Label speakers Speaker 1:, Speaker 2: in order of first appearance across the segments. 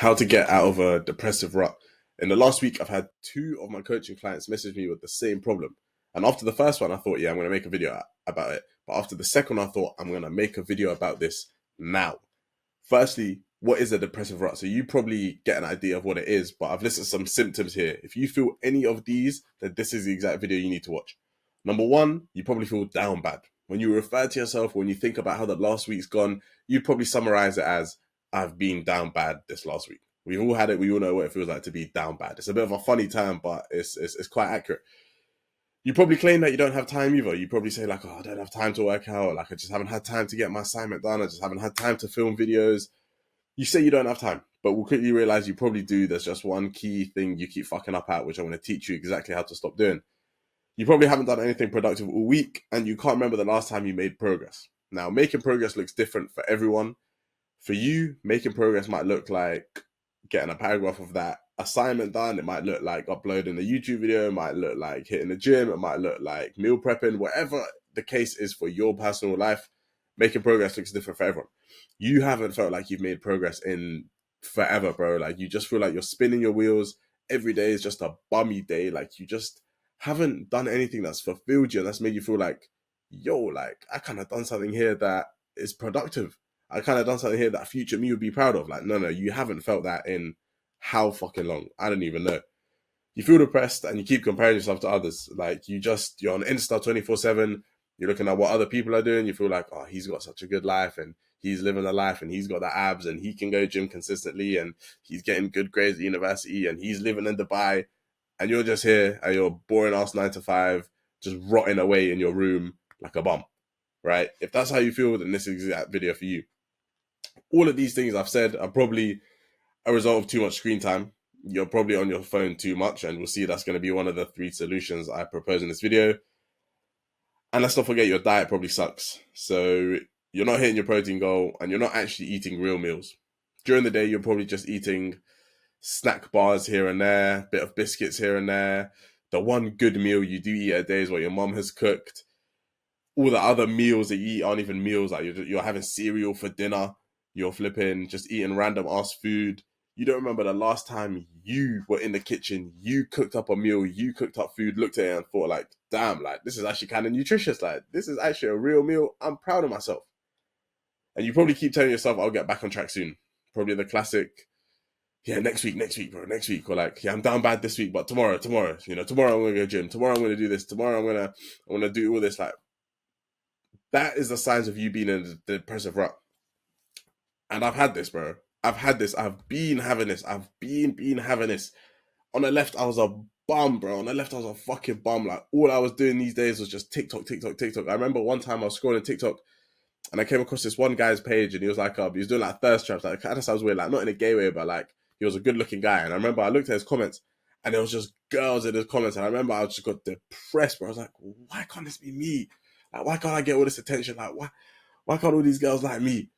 Speaker 1: how to get out of a depressive rut. In the last week, I've had two of my coaching clients message me with the same problem. And after the first one, I thought, yeah, I'm going to make a video about it. But after the second one, I thought, I'm going to make a video about this now. Firstly, what is a depressive rut? So you probably get an idea of what it is, but I've listed some symptoms here. If you feel any of these, then this is the exact video you need to watch. Number one, you probably feel down bad. When you refer to yourself, when you think about how the last week's gone, you'd probably summarize it as, I've been down bad this last week. We've all had it. We all know what it feels like to be down bad. It's a bit of a funny term, but it's quite accurate. You probably claim that you don't have time either. You probably say like, oh, I don't have time to work out. Like, I just haven't had time to get my assignment done. I just haven't had time to film videos. You say you don't have time, but we'll quickly realize you probably do. There's just one key thing you keep fucking up at, which I'm going to teach you exactly how to stop doing. You probably haven't done anything productive all week, and you can't remember the last time you made progress. Now, making progress looks different for everyone. For you, making progress might look like getting a paragraph of that assignment done. It might look like uploading a YouTube video. It might look like hitting the gym. It might look like meal prepping. Whatever the case is for your personal life, making progress looks different for everyone. You haven't felt like you've made progress in forever, bro. Like, you just feel like you're spinning your wheels. Every day is just a bummy day. Like, you just haven't done anything that's fulfilled you and that's made you feel like, yo, like, I kind of done something here that is productive. I kind of done something here that future me would be proud of. Like, no, you haven't felt that in how fucking long? I don't even know. You feel depressed and you keep comparing yourself to others. Like, you're on Insta 24/7. You're looking at what other people are doing. You feel like, oh, he's got such a good life and he's living a life and he's got the abs and he can go gym consistently and he's getting good grades at university and he's living in Dubai. And you're just here and you're boring ass 9 to 5, just rotting away in your room like a bum, right? If that's how you feel, then this is the exact video for you. All of these things I've said are probably a result of too much screen time. You're probably on your phone too much, and we'll see that's going to be one of the 3 solutions I propose in this video. And let's not forget, your diet probably sucks. So you're not hitting your protein goal, and you're not actually eating real meals. During the day, you're probably just eating snack bars here and there, a bit of biscuits here and there. The one good meal you do eat a day is what your mom has cooked. All the other meals that you eat aren't even meals. Like, you're having cereal for dinner. You're flipping just eating random ass food. You don't remember the last time you were in the kitchen, you cooked up a meal, you cooked up food, looked at it and thought like, damn, like, this is actually kind of nutritious. Like, this is actually a real meal. I'm proud of myself. And you probably keep telling yourself, I'll get back on track soon. Probably the classic, yeah, next week, bro, next week. Or like, yeah, I'm down bad this week, but tomorrow, you know, tomorrow I'm going to go gym. Tomorrow I'm going to do this. Tomorrow I'm going to do all this. Like, that is the signs of you being in the depressive rut. And I've had this, bro. I've had this. I've been having this. I've been having this. On the left, I was a bum, bro. On the left, I was a fucking bum. Like, all I was doing these days was just TikTok. I remember one time I was scrolling TikTok and I came across this one guy's page and he was like, he was doing like thirst traps. Like, kind of sounds weird. Like, not in a gay way, but like, he was a good looking guy. And I remember I looked at his comments and there was just girls in his comments. And I remember I just got depressed, bro. I was like, why can't this be me? Like, why can't I get all this attention? Like, why can't all these girls like me?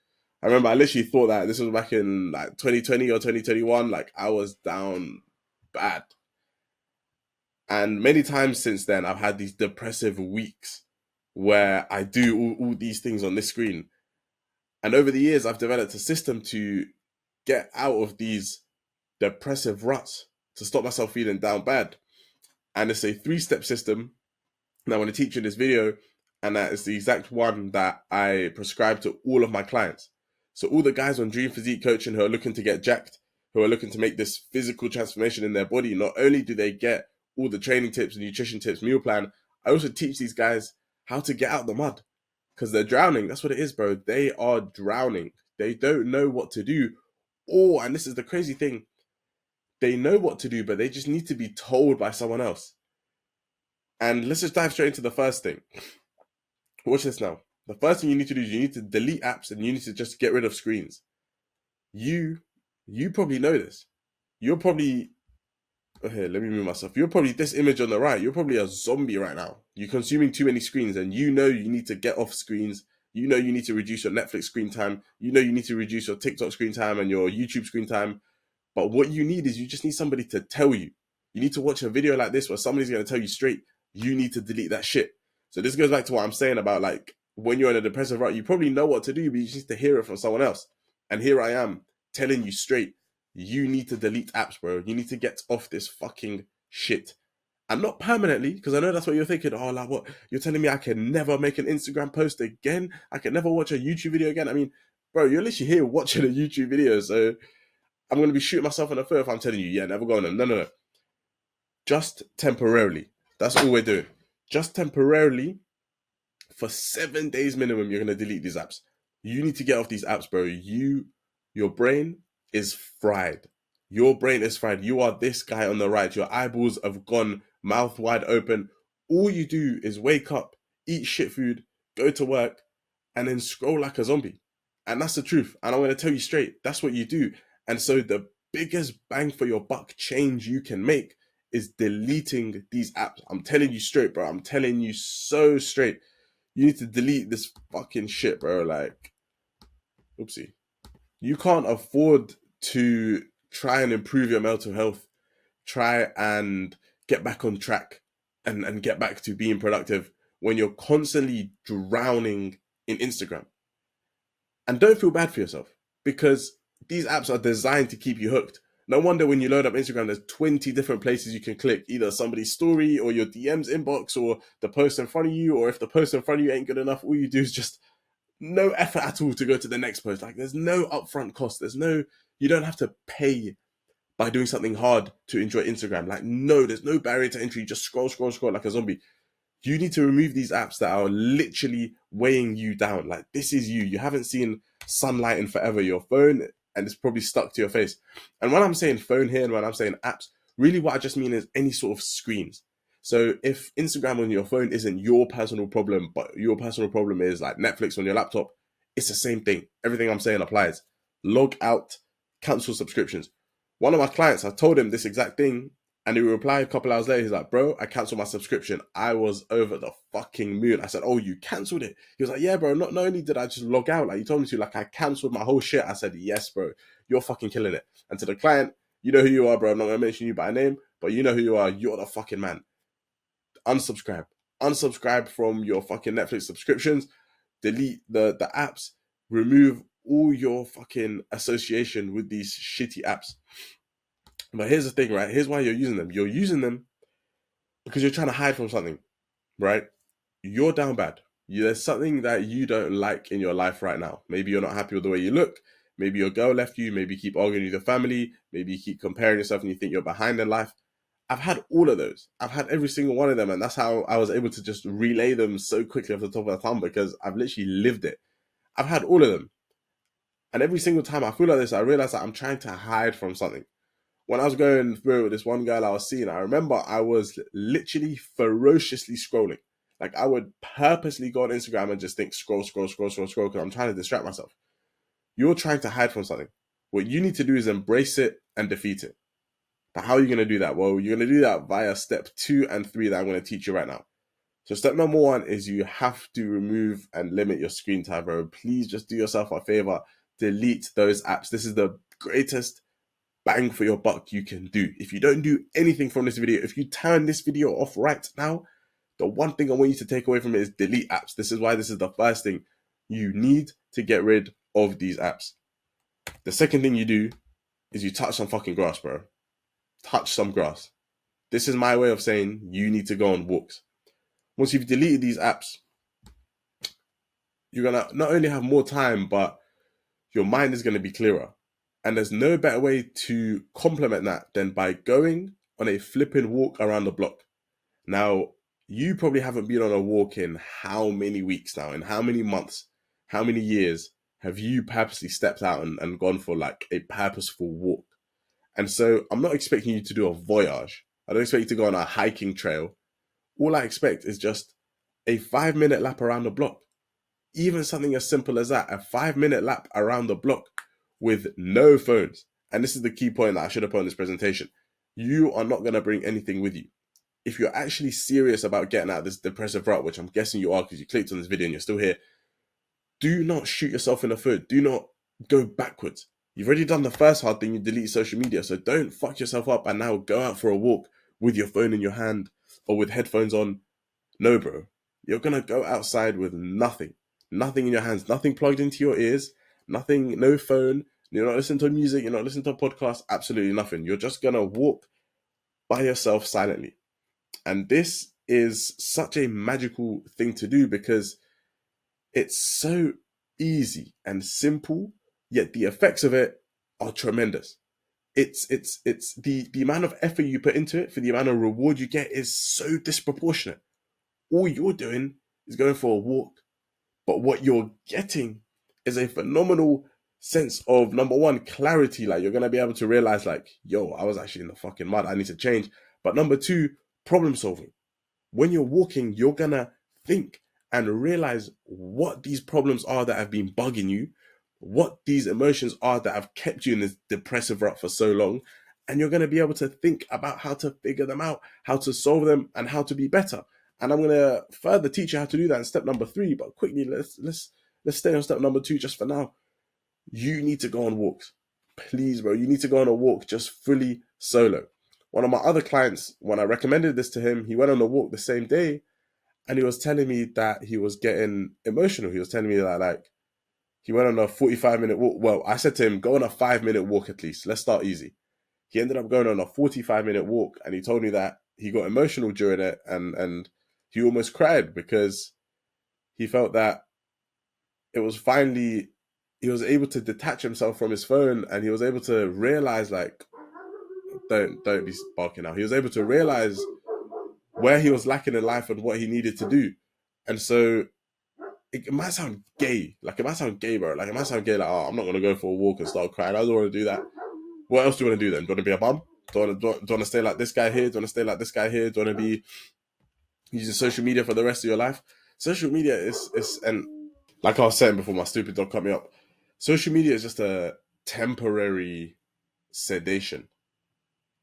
Speaker 1: I remember I literally thought that this was back in like 2020 or 2021. Like, I was down bad. And many times since then, I've had these depressive weeks where I do all these things on this screen. And over the years, I've developed a system to get out of these depressive ruts, to stop myself feeling down bad. And it's a 3-step system that I want to teach you in this video. And that is the exact one that I prescribe to all of my clients. So all the guys on Dream Physique coaching who are looking to get jacked, who are looking to make this physical transformation in their body, not only do they get all the training tips, nutrition tips, meal plan, I also teach these guys how to get out the mud. Because they're drowning. That's what it is, bro. They are drowning. They don't know what to do. And this is the crazy thing, they know what to do, but they just need to be told by someone else. And let's just dive straight into the first thing. Watch this now. The first thing you need to do is you need to delete apps and you need to just get rid of screens. You probably know this. You're probably, here, let me move myself. You're probably this image on the right. You're probably a zombie right now. You're consuming too many screens and you know you need to get off screens. You know you need to reduce your Netflix screen time. You know you need to reduce your TikTok screen time and your YouTube screen time. But what you need is you just need somebody to tell you. You need to watch a video like this where somebody's going to tell you straight, you need to delete that shit. So this goes back to what I'm saying about, like, when you're in a depressive rut, you probably know what to do, but you just need to hear it from someone else. And here I am telling you straight, you need to delete apps, bro. You need to get off this fucking shit. And not permanently, because I know that's what you're thinking. Oh, like what? You're telling me I can never make an Instagram post again? I can never watch a YouTube video again? I mean, bro, you're literally here watching a YouTube video, so I'm going to be shooting myself in the foot if I'm telling you, yeah, never go on them. No, no, no. Just temporarily. That's all we're doing. Just temporarily, for 7 days minimum, you're going to delete these apps. You need to get off these apps, bro. Your brain is fried. Your brain is fried. You are this guy on the right. Your eyeballs have gone mouth wide open. All you do is wake up, eat shit food, go to work, and then scroll like a zombie. And that's the truth. And I'm going to tell you straight, that's what you do. And so the biggest bang for your buck change you can make is deleting these apps. I'm telling you straight, bro. I'm telling you so straight. You need to delete this fucking shit, bro. Like, oopsie. You can't afford to try and improve your mental health, try and get back on track and get back to being productive when you're constantly drowning in Instagram. And don't feel bad for yourself, because these apps are designed to keep you hooked. No wonder when you load up Instagram, there's 20 different places you can click, either somebody's story or your DMs inbox or the post in front of you, or if the post in front of you ain't good enough, all you do is just no effort at all to go to the next post. Like, there's no upfront cost. You don't have to pay by doing something hard to enjoy Instagram. Like, no, there's no barrier to entry. Just scroll, scroll, scroll like a zombie. You need to remove these apps that are literally weighing you down. Like, this is you. You haven't seen sunlight in forever. Your phone, and it's probably stuck to your face. And when I'm saying phone here and when I'm saying apps, really what I just mean is any sort of screens. So if Instagram on your phone isn't your personal problem, but your personal problem is like Netflix on your laptop, it's the same thing. Everything I'm saying applies. Log out, cancel subscriptions. One of my clients, I told him this exact thing, and he replied a couple hours later. He's like, bro, I canceled my subscription. I was over the fucking moon. I said, oh, you canceled it? He was like, yeah, bro, not only did I just log out, like you told me to, like I canceled my whole shit. I said, yes, bro, you're fucking killing it. And to the client, you know who you are, bro. I'm not going to mention you by name, but you know who you are. You're the fucking man. Unsubscribe. Unsubscribe from your fucking Netflix subscriptions. Delete the apps. Remove all your fucking association with these shitty apps. But here's the thing, right? Here's why you're using them. You're using them because you're trying to hide from something, right? You're down bad. There's something that you don't like in your life right now. Maybe you're not happy with the way you look. Maybe your girl left you. Maybe you keep arguing with your family. Maybe you keep comparing yourself and you think you're behind in life. I've had all of those. I've had every single one of them. And that's how I was able to just relay them so quickly off the top of the tongue, because I've literally lived it. I've had all of them. And every single time I feel like this, I realize that I'm trying to hide from something. When I was going through with this one girl I was seeing, I remember I was literally ferociously scrolling. Like, I would purposely go on Instagram and just think scroll, scroll, scroll, scroll, scroll, because I'm trying to distract myself. You're trying to hide from something. What you need to do is embrace it and defeat it. But how are you going to do that? Well, you're going to do that via step 2 and 3 that I'm going to teach you right now. So step number 1 is you have to remove and limit your screen time, bro. Please just do yourself a favor. Delete those apps. This is the greatest bang for your buck you can do. If you don't do anything from this video, if you turn this video off right now, the one thing I want you to take away from it is delete apps. This is why this is the first thing. You need to get rid of these apps. The second thing you do is you touch some fucking grass, bro. Touch some grass. This is my way of saying you need to go on walks. Once you've deleted these apps, you're going to not only have more time, but your mind is going to be clearer. And there's no better way to complement that than by going on a flipping walk around the block. Now, you probably haven't been on a walk in how many weeks now, in how many months, how many years have you purposely stepped out and gone for like a purposeful walk? And so I'm not expecting you to do a voyage. I don't expect you to go on a hiking trail. All I expect is just a 5-minute lap around the block. Even something as simple as that, a 5-minute lap around the block with no phones. And this is the key point that I should have put in this presentation. You are not going to bring anything with you. If you're actually serious about getting out of this depressive rut, which I'm guessing you are because you clicked on this video and you're still here, do not shoot yourself in the foot. Do not go backwards. You've already done the first hard thing, you delete social media. So don't fuck yourself up and now go out for a walk with your phone in your hand or with headphones on. No, bro. You're going to go outside with nothing. Nothing in your hands. Nothing plugged into your ears. Nothing, no phone, You're not listening to music. You're not listening to a podcast. Absolutely nothing. You're just going to walk by yourself silently. And this is such a magical thing to do because it's so easy and simple, yet the effects of it are tremendous. It's the amount of effort you put into it for the amount of reward you get is so disproportionate. All you're doing is going for a walk, but what you're getting is a phenomenal sense of, number one, clarity. Like, you're gonna be able to realize, like, yo, I was actually in the fucking mud. I need to change. But number two, problem solving. When you're walking, you're gonna think and realize what these problems are that have been bugging you, what these emotions are that have kept you in this depressive rut for so long, and you're going to be able to think about how to figure them out, how to solve them, and how to be better. And I'm going to further teach you how to do that in step number 3. But quickly, let's stay on step number 2 just for now. You need to go on walks, please, bro. You need to go on a walk just fully solo. One of my other clients, when I recommended this to him, he went on a walk the same day, and he was telling me that he was getting emotional. He was telling me that, like, he went on a 45-minute walk. Well, I said to him, go on a 5-minute walk at least. Let's start easy. He ended up going on a 45-minute walk, and he told me that he got emotional during it, and he almost cried because he felt that it was finally, he was able to detach himself from his phone, and he was able to realize, like, don't be barking now. He was able to realize where he was lacking in life and what he needed to do. And so it might sound gay. Like, it might sound gay, bro. Like, it might sound gay, like, oh, I'm not going to go for a walk and start crying. I don't want to do that. What else do you want to do then? Do you want to be a bum? Do you want to stay like this guy here? Do you want to stay like this guy here? Do you want to be using social media for the rest of your life? Social media is, and like I was saying before, my stupid dog cut me up. Social media is just a temporary sedation.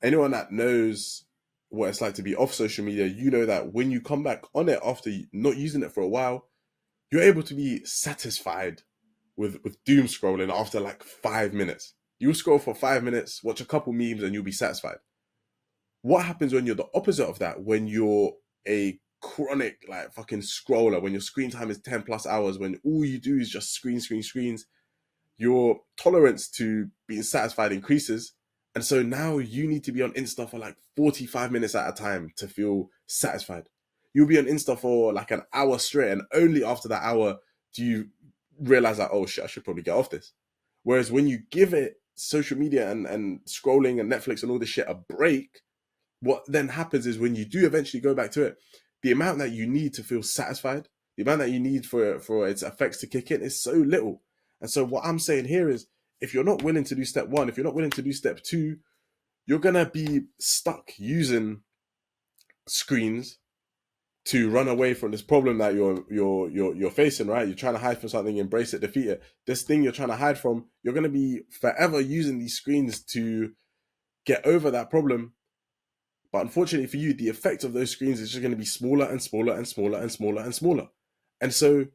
Speaker 1: Anyone that knows what it's like to be off social media, you know that when you come back on it after not using it for a while, you're able to be satisfied with doom scrolling after like 5 minutes. You'll scroll for 5 minutes, watch a couple memes, and you'll be satisfied. What happens when you're the opposite of that? When you're a chronic, like, fucking scroller, when your screen time is 10 plus hours, when all you do is just screens, your tolerance to being satisfied increases. And so now you need to be on Insta for like 45 minutes at a time to feel satisfied. You'll be on Insta for like an hour straight, and only after that hour do you realize that, oh shit, I should probably get off this. Whereas when you give it social media and scrolling and Netflix and all this shit a break, what then happens is when you do eventually go back to it, the amount that you need to feel satisfied, the amount that you need for its effects to kick in is so little. And so what I'm saying here is, if you're not willing to do step 1, if you're not willing to do step 2, you're going to be stuck using screens to run away from this problem that you're facing, right? You're trying to hide from something, embrace it, defeat it. This thing you're trying to hide from, you're going to be forever using these screens to get over that problem. But unfortunately for you, the effect of those screens is just going to be smaller and smaller and smaller and smaller and smaller. And so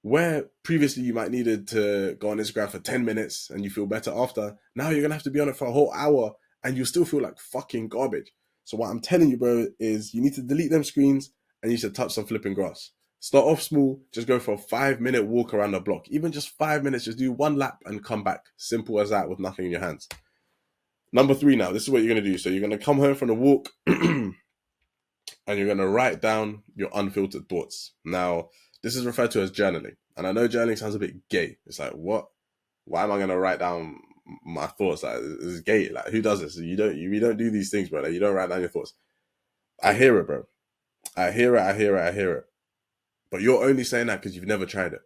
Speaker 1: where previously you might needed to go on Instagram for 10 minutes and you feel better after, now you're going to have to be on it for a whole hour and you still feel like fucking garbage. So what I'm telling you, bro, is you need to delete them screens and you should touch some flipping grass. Start off small, just go for a 5-minute walk around the block. Even just 5 minutes, just do 1 lap and come back. Simple as that, with nothing in your hands. Number 3 now, this is what you're going to do. So you're going to come home from the walk and you're going to write down your unfiltered thoughts. Now, this is referred to as journaling. And I know journaling sounds a bit gay. It's like, what? Why am I going to write down my thoughts? Like, it's gay. Like, who does this? We don't do these things, bro. Like, you don't write down your thoughts. I hear it, bro. I hear it. But you're only saying that because you've never tried it.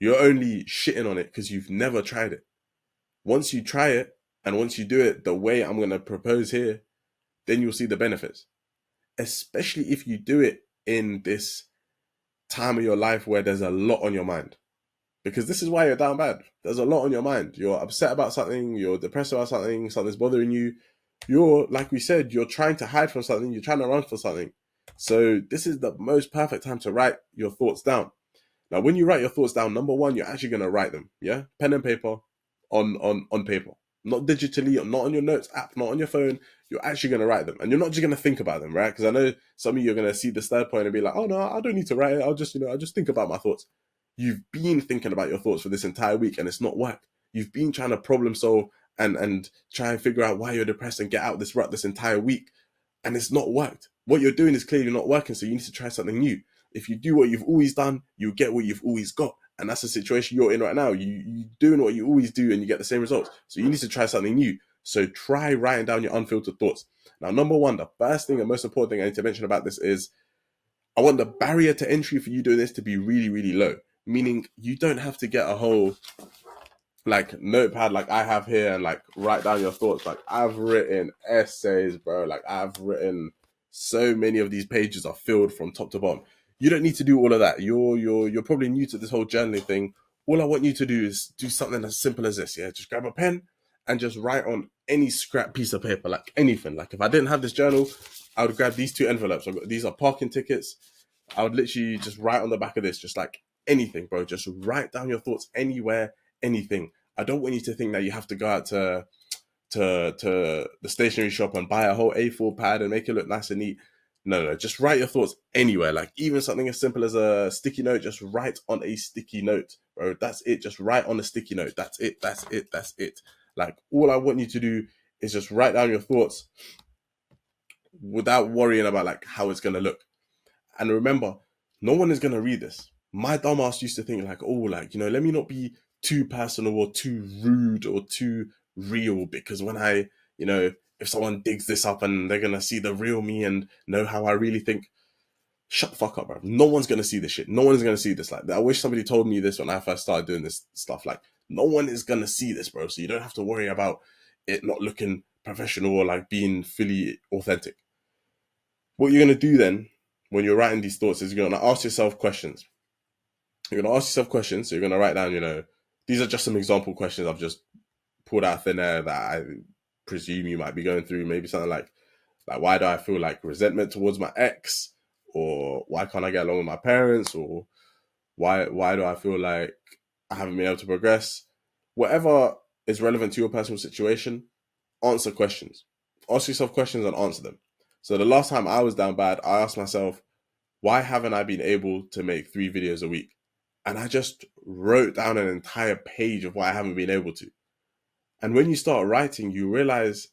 Speaker 1: You're only shitting on it because you've never tried it. Once you try it, and once you do it the way I'm going to propose here, then you'll see the benefits. Especially if you do it in this time of your life where there's a lot on your mind. Because this is why you're down bad. There's a lot on your mind. You're upset about something, you're depressed about something, something's bothering you. You're, like we said, you're trying to hide from something, you're trying to run for something. So this is the most perfect time to write your thoughts down. Now, when you write your thoughts down, number 1, you're actually going to write them. Yeah? Pen and paper on paper. Not digitally, not on your notes app, not on your phone. You're actually going to write them. And you're not just going to think about them, right? Because I know some of you are going to see this third point and be like, oh no, I don't need to write it. I'll just think about my thoughts. You've been thinking about your thoughts for this entire week and it's not worked. You've been trying to problem solve and try and figure out why you're depressed and get out this rut this entire week, and it's not worked. What you're doing is clearly not working, so you need to try something new. If you do what you've always done, you get what you've always got. And that's the situation you're in right now. You're doing what you always do and you get the same results. So you need to try something new. So try writing down your unfiltered thoughts. Now, number one, the first thing and most important thing I need to mention about this is I want the barrier to entry for you doing this to be really, really low. Meaning you don't have to get a whole like notepad like I have here and like write down your thoughts. Like I've written essays, bro. Like I've written so many of these pages are filled from top to bottom. You don't need to do all of that. You're probably new to this whole journaling thing. All I want you to do is do something as simple as this. Yeah, just grab a pen and just write on any scrap piece of paper, like anything. Like if I didn't have this journal, I would grab these two envelopes. These are parking tickets. I would literally just write on the back of this, just like anything, bro. Just write down your thoughts anywhere, anything. I don't want you to think that you have to go out to the stationery shop and buy a whole A4 pad and make it look nice and neat. No, just write your thoughts anywhere. Like even something as simple as a sticky note, just write on a sticky note, bro. That's it. Just write on a sticky note. That's it. That's it. That's it. Like all I want you to do is just write down your thoughts without worrying about like how it's gonna look. And remember, no one is gonna read this. My dumbass used to think like, oh, like, let me not be too personal or too rude or too real, because when I, if someone digs this up and they're gonna see the real me and know how I really think, shut the fuck up, bro. No one's gonna see this shit. No one's gonna see this. Like, I wish somebody told me this when I first started doing this stuff. Like, no one is gonna see this, bro. So you don't have to worry about it not looking professional or like being fully authentic. What you're gonna do then when you're writing these thoughts is you're gonna ask yourself questions. You're gonna ask yourself questions. So you're gonna write down, these are just some example questions I've just pulled out of thin air that I presume you might be going through. Maybe something like why do I feel like resentment towards my ex, or why can't I get along with my parents, or why do I feel like I haven't been able to progress? Whatever is relevant to your personal situation, answer questions. Ask yourself questions and answer them. So the last time I was down bad, I asked myself, why haven't I been able to make 3 videos a week? And I just wrote down an entire page of why I haven't been able to. And when you start writing, you realize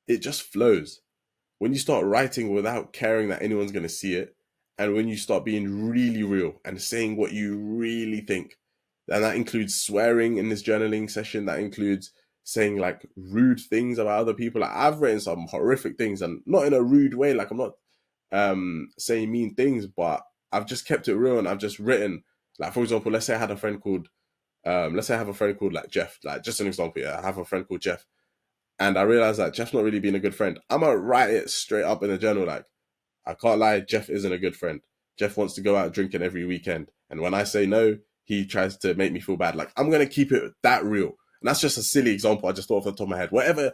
Speaker 1: it just flows. When you start writing without caring that anyone's going to see it, and when you start being really real and saying what you really think, and that includes swearing in this journaling session, that includes saying like rude things about other people. Like I've written some horrific things, and not in a rude way. Like I'm not saying mean things, but I've just kept it real, and I've just written, like, for example, let's say I have a friend called like Jeff, like just an example. Yeah, I have a friend called Jeff, and I realized that Jeff's not really being a good friend. I'm gonna write it straight up in the journal. Like, I can't lie, Jeff isn't a good friend. Jeff wants to go out drinking every weekend, and when I say no, he tries to make me feel bad. Like, I'm gonna keep it that real. And that's just a silly example I just thought off the top of my head. Whatever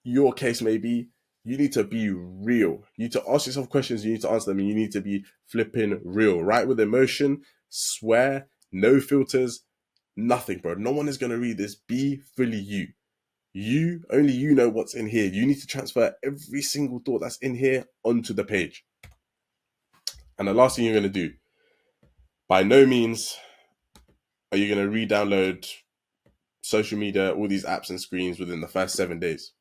Speaker 1: your case may be, you need to be real. You need to ask yourself questions, you need to answer them, and you need to be flipping real. Write with emotion, swear, no filters, nothing, bro. No one is going to read this. Be fully you. Only you know what's in here. You need to transfer every single thought that's in here onto the page. And the last thing you're going to do, by no means are you going to re-download social media, all these apps and screens within the first 7 days.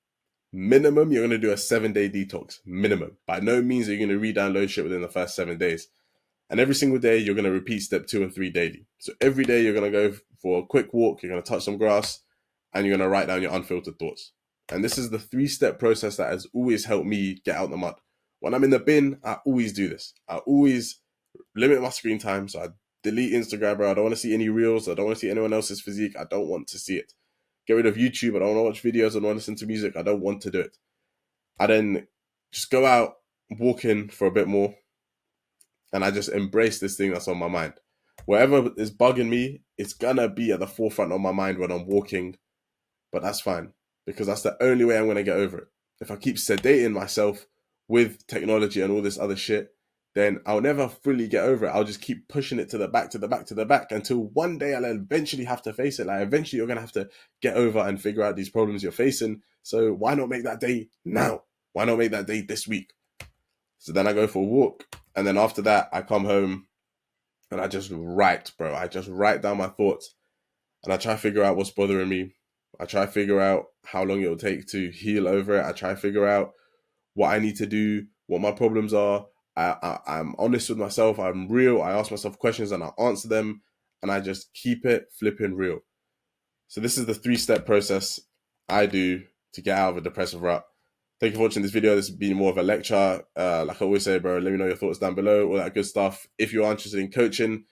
Speaker 1: Minimum, you're going to do a 7-day detox. Minimum. By no means are you going to re-download shit within the first 7 days. And every single day, you're going to repeat step 2 and 3 daily. So every day, you're going to go for a quick walk, you're going to touch some grass, and you're going to write down your unfiltered thoughts. And this is the 3-step process that has always helped me get out the mud. When I'm in the bin, I always do this. I always limit my screen time. So I delete Instagram, bro. I don't want to see any reels. I don't want to see anyone else's physique. I don't want to see it. Get rid of YouTube. I don't want to watch videos. I don't want to listen to music. I don't want to do it. I then just go out, walking for a bit more, and I just embrace this thing that's on my mind. Whatever is bugging me, it's gonna be at the forefront of my mind when I'm walking, but that's fine, because that's the only way I'm gonna get over it. If I keep sedating myself with technology and all this other shit, then I'll never fully get over it. I'll just keep pushing it to the back until one day I'll eventually have to face it. Like eventually you're gonna have to get over and figure out these problems you're facing. So why not make that day now? Why not make that day this week? So then I go for a walk, and then after that I come home and I just write, bro. I just write down my thoughts. and I try to figure out what's bothering me. I try to figure out how long it will take to heal over it. I try to figure out what I need to do, what my problems are. I'm honest with myself. I'm real. I ask myself questions and I answer them, and I just keep it flipping real. So this is the 3-step process I do to get out of a depressive rut. Thank you for watching this video. This has been more of a lecture. Like I always say, bro, let me know your thoughts down below, all that good stuff. If you are interested in coaching,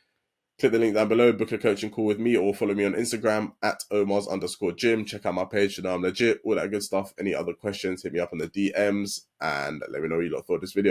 Speaker 1: click the link down below, book a coaching call with me, or follow me on Instagram at Omars_gym. Check out my page to know I'm legit, all that good stuff. Any other questions, hit me up on the DMs, and let me know what you lot thought of this video.